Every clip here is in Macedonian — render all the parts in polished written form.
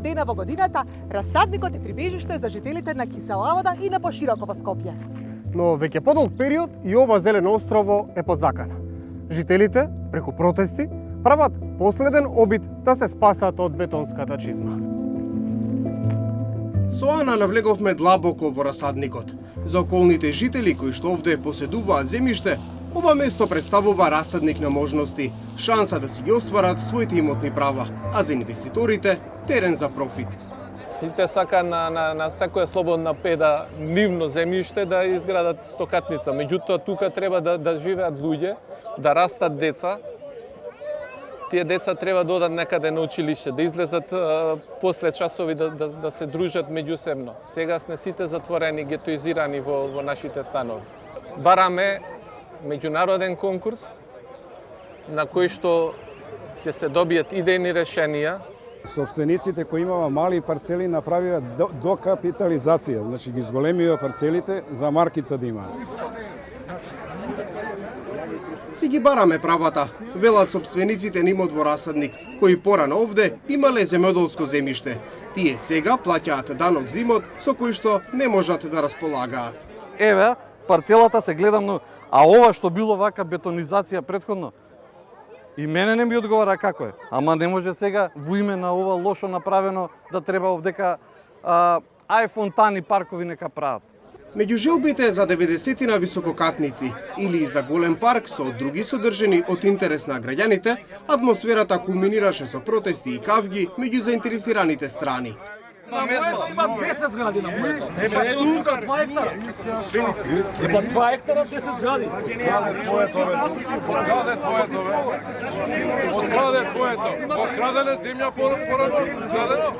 Дена во годината, расадникот е прибежиште за жителите на Кисела вода и на пошироко во Скопје. Но веќе подолг период и ова зелено острово е под закана. Жителите, преку протести, прават последен обид да се спасат од бетонската чизма. Со Ана навлеговме длабоко во расадникот. За околните жители кои што овде поседуваат земјиште, ова место представува расадник на можности, шанса да си ги остварат своите имотни права, а за инвеститорите терен за профит. Сите сака на секоја слободна педа нивно земјиште да изградат стокатница. Меѓутоа тука треба да живеат луѓе, да растат деца. Тие деца треба да одат некаде на училиште, да излезат после часови да се дружат меѓусебно. Сега сме сите затворени, гетоизирани во нашите станови. Бараме меѓународен конкурс на кој што ќе се добијат идејни решенија. Собствениците кои имаа мали парцели направија докапитализација, значи ги зголемија парцелите за маркица да има. Си ги бараме правата, велат собствениците на имот во расадник, кои порано овде имале земјоделско земјиште. Тие сега плаќаат данок за имот со кој што не можат да располагаат. Еве, парцелата се гледам, а ова што било вака бетонизација претходно, и мене не ми одговара како е. Ама не може сега во име на ова лошо направено да треба овдека фонтани паркови нека прават. Меѓу желбите за 90 висококатници или за голем парк со други содржини од интерес на граѓаните, атмосферата кулминираше со протести и кавги меѓу заинтересираните страни. На моето има 10 згради на моето. Тука 2 хектара. Има 2 хектара, 10 згради. Откаде е твоето? Открадена земја порано?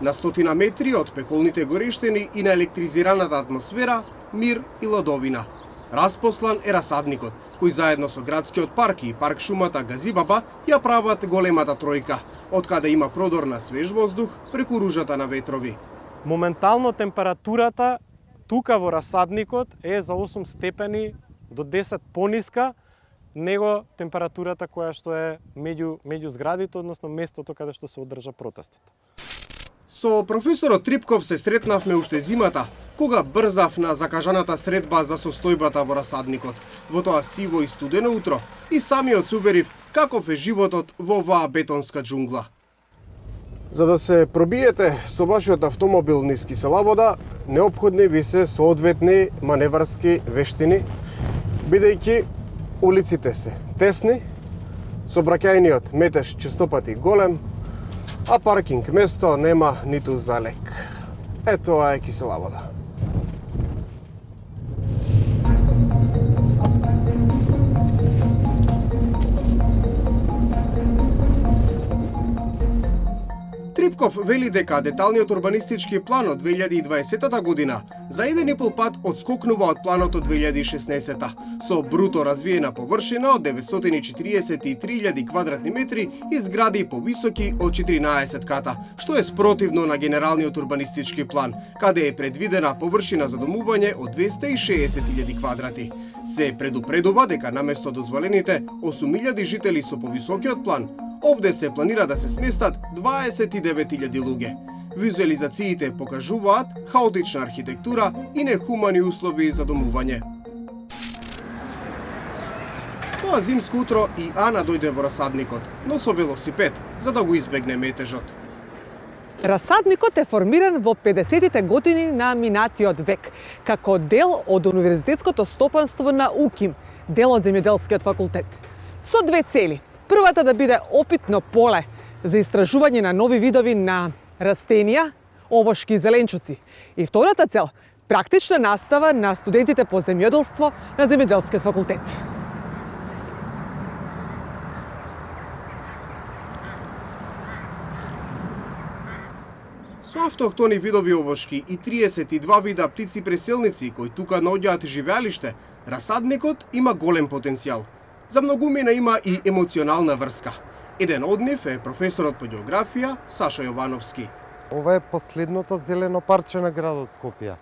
На 100 метри од пеколните горештени и на електризираната атмосфера, мир и ладовина. Распослан е расадникот, кој заедно со градскиот парк и парк шумата Газибаба ја прават големата тројка, од каде има продор на свеж воздух преку ружата на ветрови. Моментално температурата тука во расадникот е за 8 степени до 10 пониска него температурата која што е меѓу зградите, односно местото каде што се одржа протестот. Со професорот Трипков се сретнавме уште зимата, кога брзав на закажаната средба за состојбата во расадникот, во тоа сиво и студено утро, и самиот се уверив каков е животот во оваа бетонска џунгла. За да се пробиете со вашиот автомобил низ Кисела вода, неопходни ви се соодветни маневарски вештини, бидејќи улиците се тесни, сообраќајниот метеж честопати голем, а паркинг место нема ниту за лек. Тоа е Кисела вода. Трипков вели дека деталниот урбанистички план од 2020 година за 1,5 пат одскокнува од планот од 2016 со бруто развиена површина од 943.000 квадратни метри и згради повисоки од 14 ката, што е спротивно на генералниот урбанистички план, каде е предвидена површина за домување од 260.000 квадрати. Се предупредува дека наместо дозволените 8.000 жители со повисокиот план, овде се планира да се сместат 29.000 луѓе. Визуализациите покажуваат хаотична архитектура и нехумани услови за домување. Тоа зимско утро и Ана дојде во расадникот, но со велосипед, за да го избегне метежот. Расадникот е формиран во 50-тите години на минатиот век, како дел од Универзитетското стопанство на УКИМ, дел од Земјоделскиот факултет. Со две цели. Првата да биде опитно поле за истражување на нови видови на растенија, овошки и зеленчуци. И втората цел – практична настава на студентите по земјоделство на Земјоделскиот факултет. Со автохтони видови овошки и 32 вида птици преселници кои тука наоѓаат живеалиште, расадникот има голем потенцијал. За многумина има и емоционална врска. Еден од нив е професорот по географија Сашо Јовановски. Ова е последното зелено парче на градот Скопје.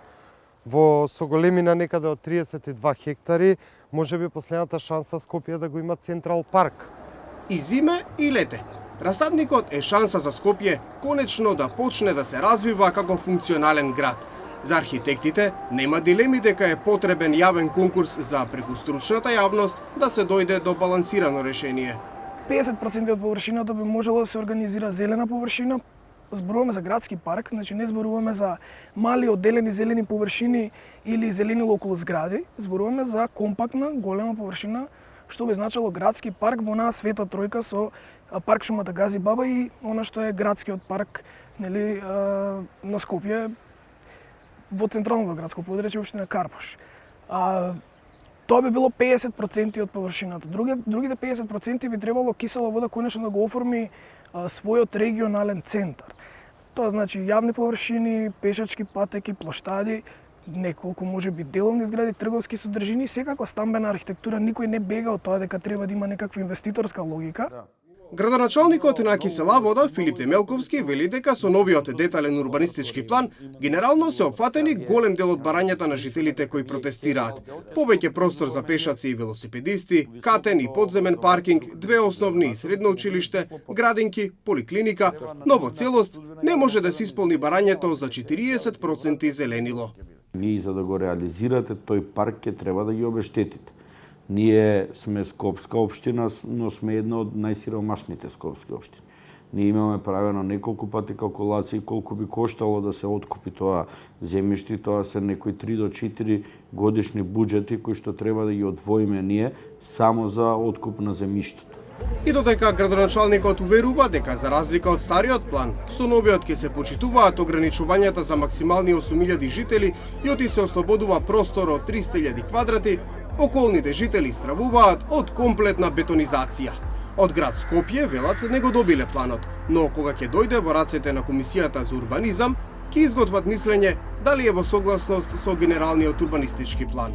Во соголемина некаде од 32 хектари, можеби последната шанса Скопје да го има Централ парк. И зиме и лете. Расадникот е шанса за Скопје конечно да почне да се развива како функционален град. За архитектите нема дилеми дека е потребен јавен конкурс за преку стручната јавност да се дојде до балансирано решение. 50% од површината би можело да се организира зелена површина. Зборуваме за градски парк, значи не зборуваме за мали одделени зелени површини или зеленило околу згради, зборуваме за компактна, голема површина, што би значило градски парк во онаа света тројка со парк шумата Гази Баба и она што е градскиот парк, нели, на Скопје во централното градско подречје општина Карпош. Тоа би било 50% од површината. Другите 50% би требало Кисела вода конечно да го оформи својот регионален центар. Тоа значи јавни површини, пешачки патеки, плоштади, неколку можеби деловни згради, трговски содржини, секако стамбена архитектура. Никој не бега од тоа дека треба да има некаква инвеститорска логика. Градоначалникот на Кисела вода Филип Темелковски вели дека со новиот детален урбанистички план генерално се опфатени голем дел од барањата на жителите кои протестираат. Повеќе простор за пешаци и велосипедисти, катен и подземен паркинг, две основни и средно училиште, градинки, поликлиника, но во целост не може да се исполни барањето за 40% зеленило. Ние за да го реализирате тој парк ќе треба да ги обештетите. Ние сме скопска општина, но сме една од најсиромашните скопски општини. Ние имаме правено неколку пати калкулации колку би коштало да се откупи тоа земјиште, тоа се некои 3 до 4 годишни буџети кои што треба да ги одвоиме ние само за откуп на земјиштето. И додека градоначалникот уверува дека за разлика од стариот план, со новиот ќе се почитуваат ограничувањата за максимални 8.000 жители и оти се ослободува простор од 300.000 квадрати, околните жители стравуваат од комплетна бетонизација. Од град Скопје, велат, не го добиле планот, но кога ќе дојде во рацете на Комисијата за урбанизам, ќе изготват мислење дали е во согласност со генералниот урбанистички план.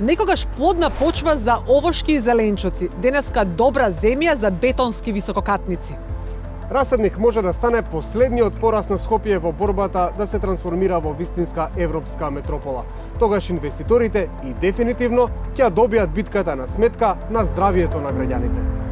Некогаш плодна почва за овошки и зеленчуци, денеска добра земја за бетонски висококатници. Расадник може да стане последниот пораз на Скопје во борбата да се трансформира во вистинска европска метропола. Тогаш инвеститорите и дефинитивно ќе добијат битката на сметка на здравието на граѓаните.